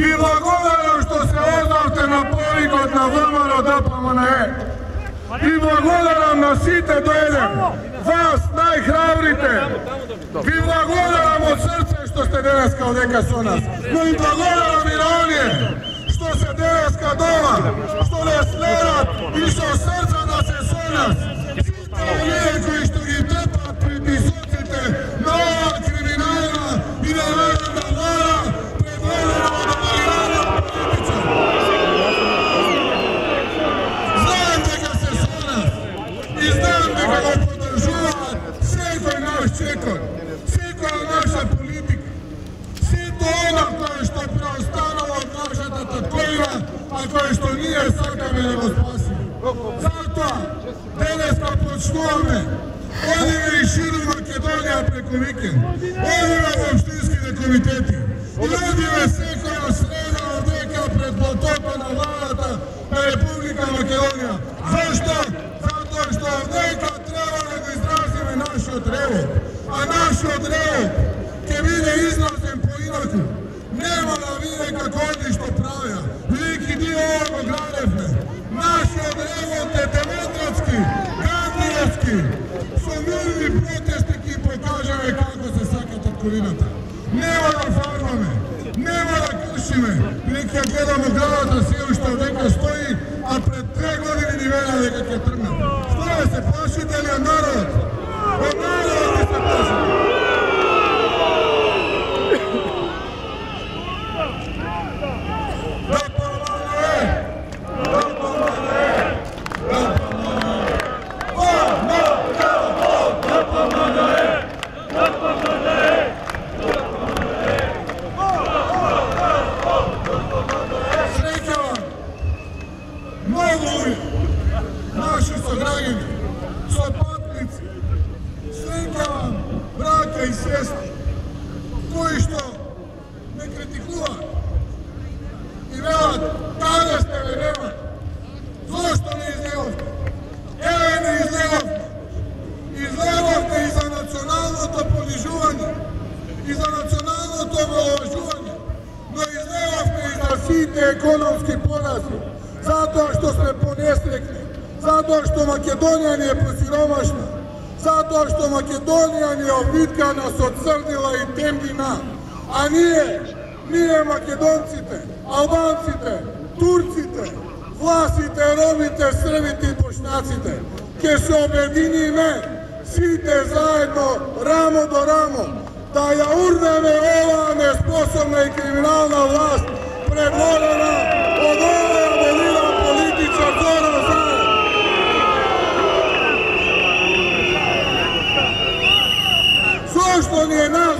I blagodarim što se oznavte na polikot na Vlmaro dopamo na E. I blagodarim na site dojedem, vas najhravrite. I blagodarim od srca što ste danas kao neka sonas. No i blagodarim i na onje što se danas kao doma, što nas nerat i što srca da se sonas. Site lije koji što ih treba pritisocite na ova kriminalna i neverna vlada predvodena od Marijana Političa. Znam neka se sonas i znam neka ga podržava svekoj naš čekor, svekoj naša politika, sve to ono koje što je preostanalo od naša tatkovina, a koje što nije sakame nego spasilo. Zato, Deneska počnome, odime i širu Makedonija preko vikend, odime opštinski komiteti, i odime sekora sreda od veka pred potopena vlada na Republika Makedonija. Zašto? Zato što od veka treba da izrazime naš odrevo, a naš odrevo, ke vide izrazim po inaku, nema da vide kako oni što pravja, veliki dio ovog gradevne. Naš odrevo te demokratski, gandijevski, su mirni protesti ki pokažeme kako se saka tatkovinata. Nema da farmame, nema da kršime, neka gledamo gradata siju što neka stoji, a pred 3 godine ni vena nekakve trna. Što je se plašite li od narod? Od naroda li se plašite? Naši sograđani, sopatnici, sreća vam braka i sestri, koji što ne kritikuva i velat, tada ste me nema. Zašto ne izlegovte? Evo ne izlegovte. Izlegovte i za nacionalno to ponižuvanje, i za nacionalno to malovažuvanje, no izlegovte i za site ekonomski porazi, zato što sme ponesrekli, zato što Makedonija nije posiromašna, zato što Makedonija nije obitkana, socrnila i temdina, a nije Makedoncite, Albancite, Turcite, Vlasite, Romite, Srbite i Bošnjacite, ke se objedinime, svite zajedno, ramo do ramo, da ja urneme ova nesposobna i kriminalna vlast predvodena od ove abolira političar Zoran Zaev. Zašto nije nas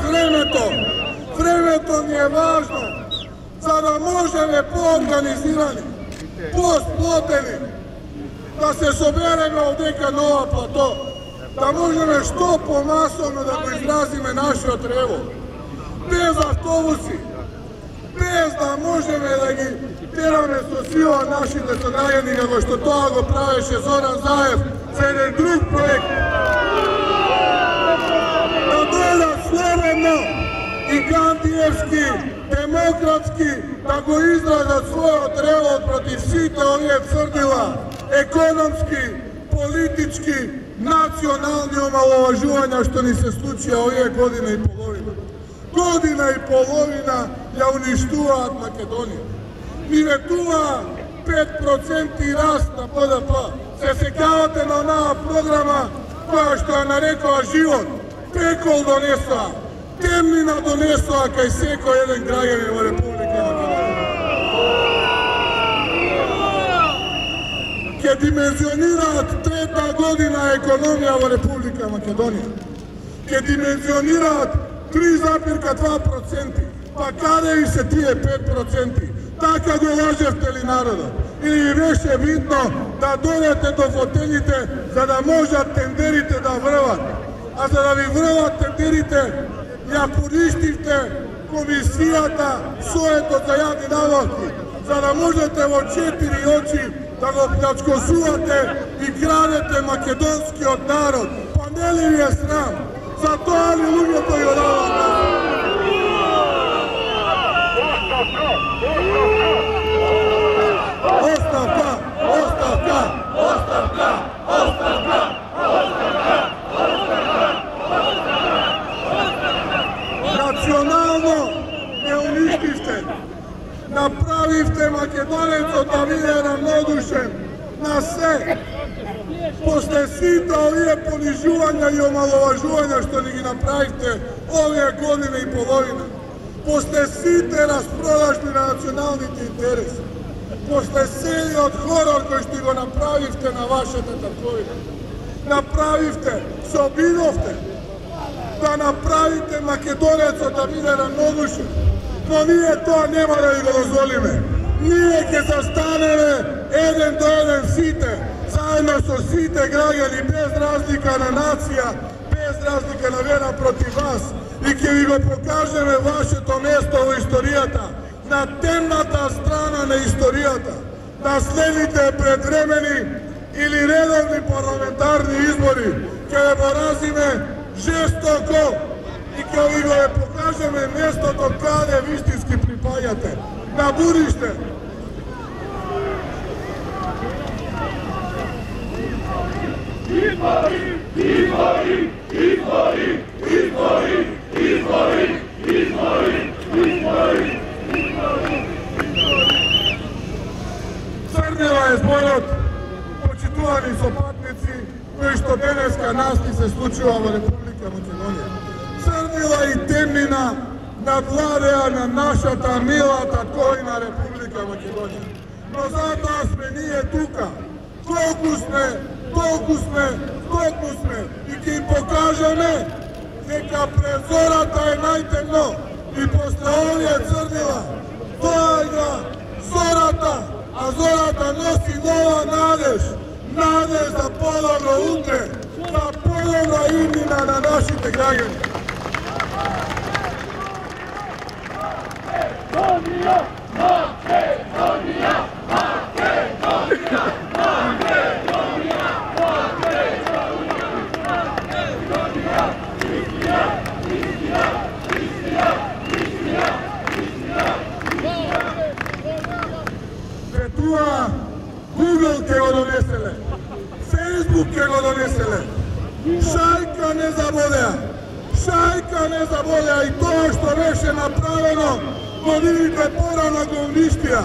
vremetom je važno, sada možeme poorganizirani, postploteni, da se sobereme ovdeka nova plato, da možeme što pomasovno da go izrazime naše otrevo, bez autobusi, bez da možeme da gi terame sosiva naši detonajeni, nego što to go praveše Zoran Zaev za jedan drug projekt. Da doda slobodno i gandijevski, demokratski, da go izraza svoje otrevo protiv site ovije crnila, ekonomski, politički, nacionalni omalovažuvanja što ni se slučaja ovije godine i polovina. Godina i polovina ja uništuva Makedoniju. I vetuva 5% rasta BDP. Se sekavate na ona programa koja što je narekla život. Pekol donesla, temnina donesla kaj seko jedan građanin u Republike Makedonije. Ke dimenzionirat 3. godina ekonomija u Republike Makedonije. Ke dimenzionirat 3,2%, pa kada i se tije 5%, taka go lažete li naroda? Ili veše bitno da dođete do foteljite za da možda tenderite da vrvate, a za da vi vrvat tenderite, ja korištite komisijata svojeto za javni navaki, za da možete vo 4 oči da go pljačkosuvate i kradete makedonski od narod. Pa ne li je sram? Zato ali ljudi koji odava nas. Nacionalno ne uništiste. Napravite Makedonec od Davida ravnodušen na sve. Posle svita ovije ponižuvanja i omalovažuvanja što ni gi napravite ove godine i polovina. Posle svite rasprodašli na nacionalni interes. Posle seli od horor koji što go napravite na vaše tatakovine. Napravite, se obidovte da napravite Makedonec od Davida ravnodušen. No nije to, nema da ga dozvolime. Nije ke zastaneme jedan do jedan site, zajedno so site građani bez razlika na nacija, bez razlika na vera protiv vas i ke vi go pokažeme vaše to mjesto u istorijata, na temnata strana na istorijata, da sledite predvremeni ili redovni parlamentarni izbori, kada porazime žestoko i kada vi go pokažeme mjesto do kada vištinski pripajate. Na burište! Izbori, izbori, izbori, izbori, izbori, izbori, izbori, izbori. Crnila je zborot, počituvani sopatnici, koji što deneska nasti se slučila u Republika Makedonija. Crnila i temnina nadvladeana naša ta mila takovina Republika Makedonija. No zato sme nije tuka. Toliko sme i ki im pokažeme neka pred zorata je najtemno i posle ovdje crnila dojga zorata, a zorata nosi nova nadež za ponovno utre, za ponovna imnina na našite građani. Makedonija, Makedonija, Makedonija, Makedonija, Makedonija, Makedonija, Istija, Istija, Istija, Istija, Istija. Petua, Google ke go donesele, Facebook ke go donesele, šajka ne zabolea i to što veše napraveno, ko vidite porano go uništija.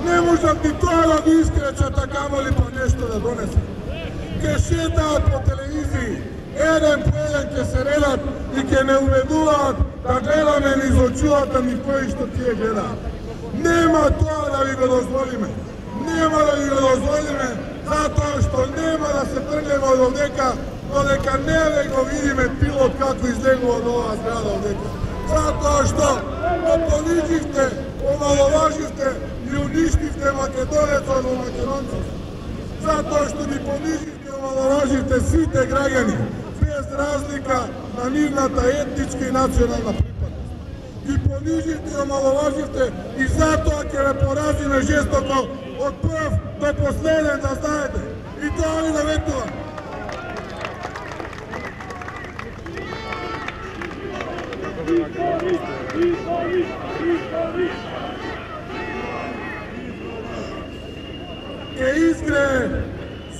Ne možda ti to da go iskrećata kamoli pa nešto da donese. Ke šetat po televiziji, jedan po jedan ke se redat i ke ne uveduvat da gledame niz očuvata ni koji što ti je gledat. Nema to da vi go dozvolime. Nema da vi go dozvolime zato što nema da se trgnemo od ovdeka, no neka ne go vidime pilot kako izleglo od ova zgrada ovdeka. Zato što ponižite, omalovažite i uništite Makedonec od Makedonca. Zato što mi ponižite i omalovažite svi te građani, bez razlika na nivnata etnička i nacionalna pripadnost. I ponižite i omalovažite i zato ako me porazime žestoko od prv do posleden da znajete. I to ali navetuvam. Ke iskre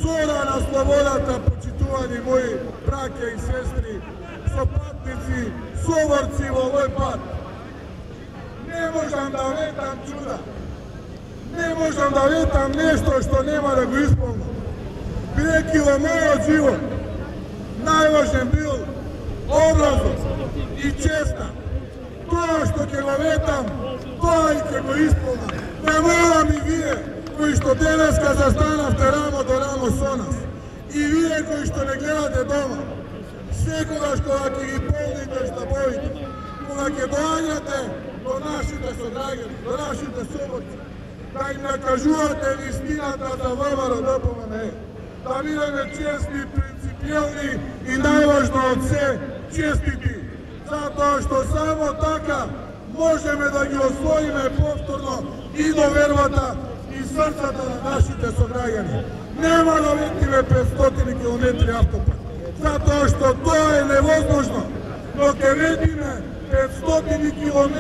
Zorana Slobodata, počituvani moji brake i sestri, sopatnici, soborci u ovoj pat. Ne možem da vetam čuda. Ne možem da vetam nešto što nema da go ispolno. Bi rekila moj život, najvažnije bil obrazom i česta. To što ke go vetam, to i ke go ispolno. Ne moram i vije koji što deneska zastanavte ramo do ramo so nas. I vije koji što ne gledate doma. Svekoga što ako ih polnite šta bojite. Koga ke doanjate, donašite so dragani, donašite soborci. Da im nakažuvate istinata za vama rodopoma ne. Da budeme čestni, principijelni i najvažno od sve čestiti. Zato što samo taka možeme da gi osvojime povtorno i do vervata i srcata na našite sodrajani. Nema da letime 500 km автопът. Zato što to je nevozможно. Но ке ветиме 500 km,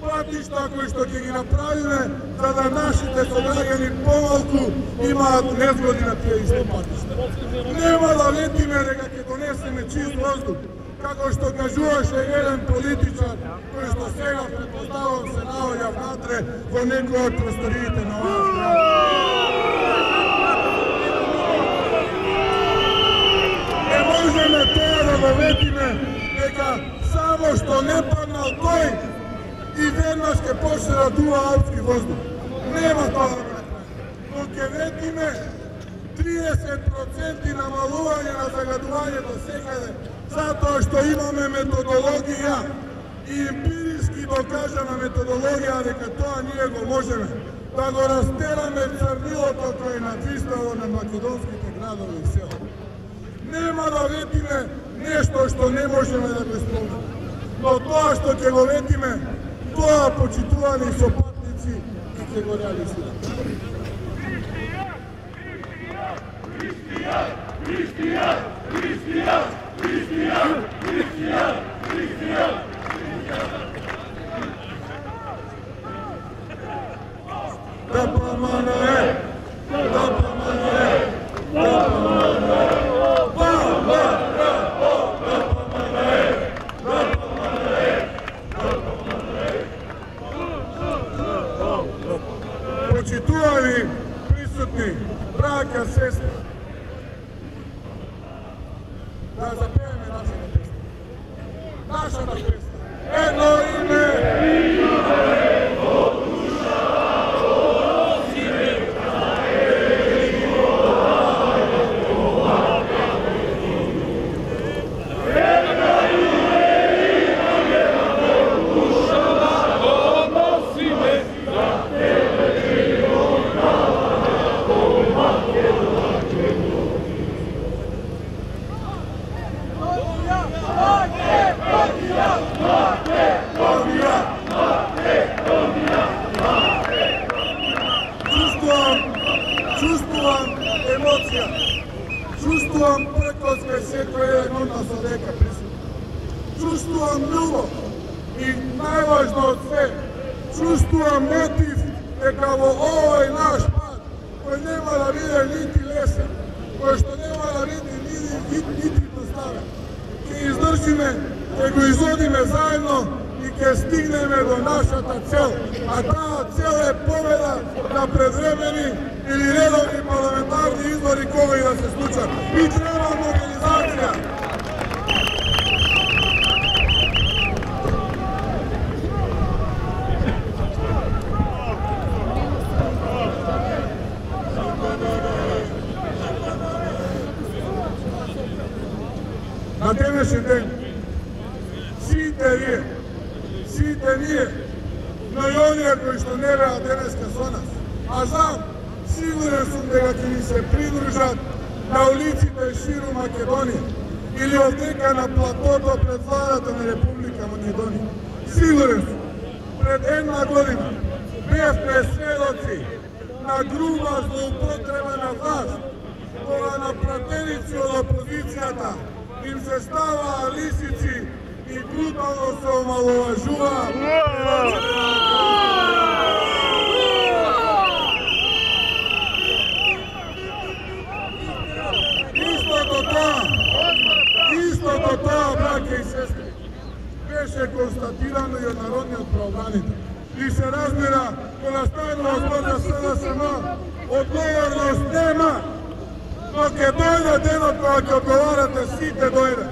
pa патишта кои што ќе ги направиме за да нашите сограѓани помалку имаат незгоди на тие исти патишта. Нема да летиме дека ќе донесеме чист воздух, како што кажуваше еден политичар кој што сега предпоставам се наоѓа внатре во некој од просториите на оваа зграда. Не можеме тоа да го ветиме дека само што не паднал тој и веднаш ќе почне да дува алпски воздух. Нема тоа да го направиме. Но ќе ветиме 30% намалување на загадувањето секаде, затоа што имаме методологија и емпириски докажана методологија дека тоа ние го можеме да го растераме црнилото кој надвистало на македонските градови и села. Нема да ветиме нешто што не можеме да го исполниме. Но тоа што ќе го ветиме, тоа почитувани сопатници и ќе го реализираме. Почитувани присутни, браќа, сестри, да запееме нашата песна. Нашата песна. Едно име! Чувствувам емоција, чувствувам прекос кај секој еден од нас одека присутен. Чувствувам љубов и најважно од све, чувствувам мотив дека во овој наш пат, кој нема да биде нити лесен, кој што нема да биде нити поставен, ќе издржиме, ќе го изодиме заедно и ќе стигнеме до нашата цел, а таа цел е победа на предвремени или редовни парламентарни избори кога и да се случат. И треба мобилизација. На денешен ден сите ние, но и оние кои што не беа денеска со нас, а знам, сигурен сум дека ќе ни се придружат на улиците ширум Македонија или овдека на платото пред владата на Република Македонија. Сигурен сум, пред една година бевме сведоци на груба злоупотреба на власт, кога на пратеници од опозицијата им се ставаа лисици и брутално се омаловажуваа. Истото тоа, браќа и сестри, беше констатирано и од народниот правобранител. И се разбира, кога станува збор за СДСМ, одговорност нема, но ќе дојде денот кога ќе одговарате, сите дојде.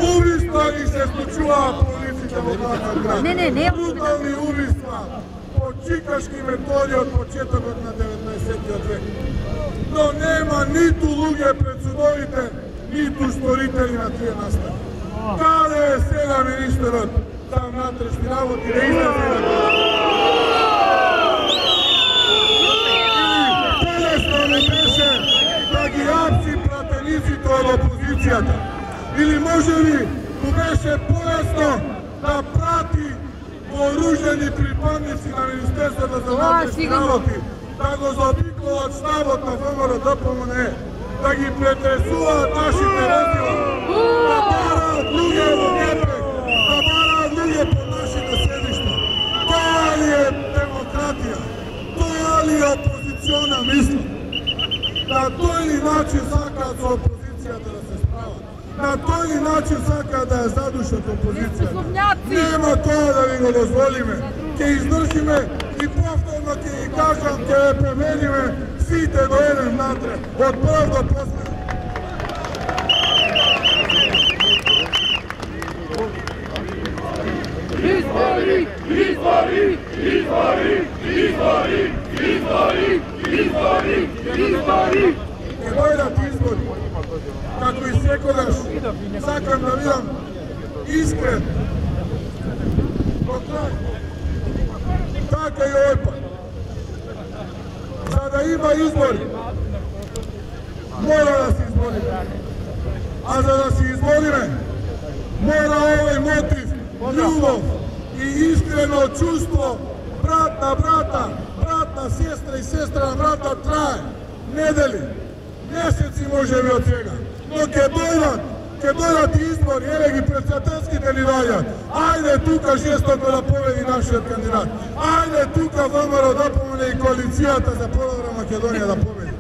Убиства ги се случуваа по улиците во главниот град. Брутални убиства по чикашки методи од почетокот на 19 век. Но нема ниту луѓе пред судовите, ниту сторители на тие настави. Каде е сега министерот за внатрешни работи да излезе да го... Или полесно не беше да ги апси пратениците од опозицијата? Или може ли му беше полесно да прати вооружени припадници на Министерството за внатрешни работи, да го заобиколат штабот на ВМРО-ДПМНЕ, да ги претресуваат нашите возила, да бараат луѓе во ГП, да бараат луѓе Дали опозициона мисли на тој или начин сакаат со опозицијата да се справат, на тој или начин сакаат да ја задушат опозицијата. Нема тоа да ви го дозволиме. Ќе издржиме и повторно ќе ги кажам, ќе ве победиме сите до еден натре, од прв до последен. Избори, избори, избори, избори, избори, избори, избори. Ќе дојдат избори. Како и секогаш, сакам да бидам искрен. До крај. Така и овој пат. За да има избори, мора да се избориме. А за да се избориме, мора овој мотив, љубов и искрено чувство брат на брата, брат на сестра и сестра на брата трае недели, месеци може би од сега. Но ќе дојдат избори, еве ги председателските ни доаѓаат. Ајде тука жестоко да победи нашиот кандидат. Ајде тука ВМРО да помогне и коалицијата за Подобра Македонија да победи.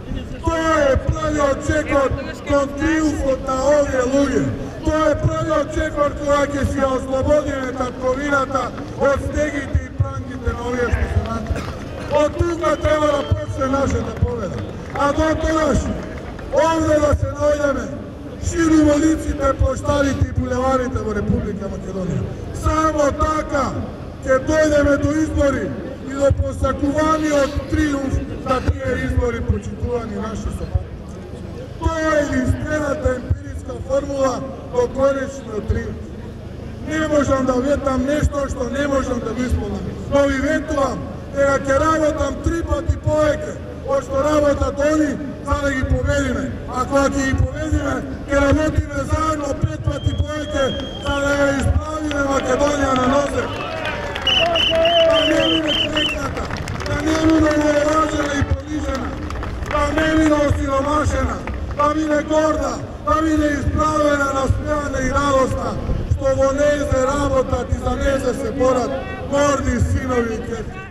Тоа е првиот чекор кон триумфот на овие луѓе. Тоа е првиот чекор кога ќе си ја ослободиме татковината од стегите и прангите на овие што се натре. Од тука треба да почне нашата победа. А до тогаш, овде да се наоѓаме ширум улиците, площадите и булеварите во Република Македонија. Само така ќе дојдеме до избори и до посакуваниот триумф за тие избори почитувани наши сопатници. Тоа е единствената емпириска формула до конечниот триумф. Не можам да ветам нешто што не можам да го исполнам, но ви ветувам дека ќе работам 3 пати повеќе од што работат они за да ги победиме. А кога ќе ги победиме, ќе работиме заедно 5 пати повеќе за да ја исправиме Македонија на нозе. Да не биде крекната, да не биде омаловажена и понижена, да не биде осиромашена, да биде горда, да биде исправена, насмеана и радосна, што во незе работат и за незе се борат горди синови и ќерки.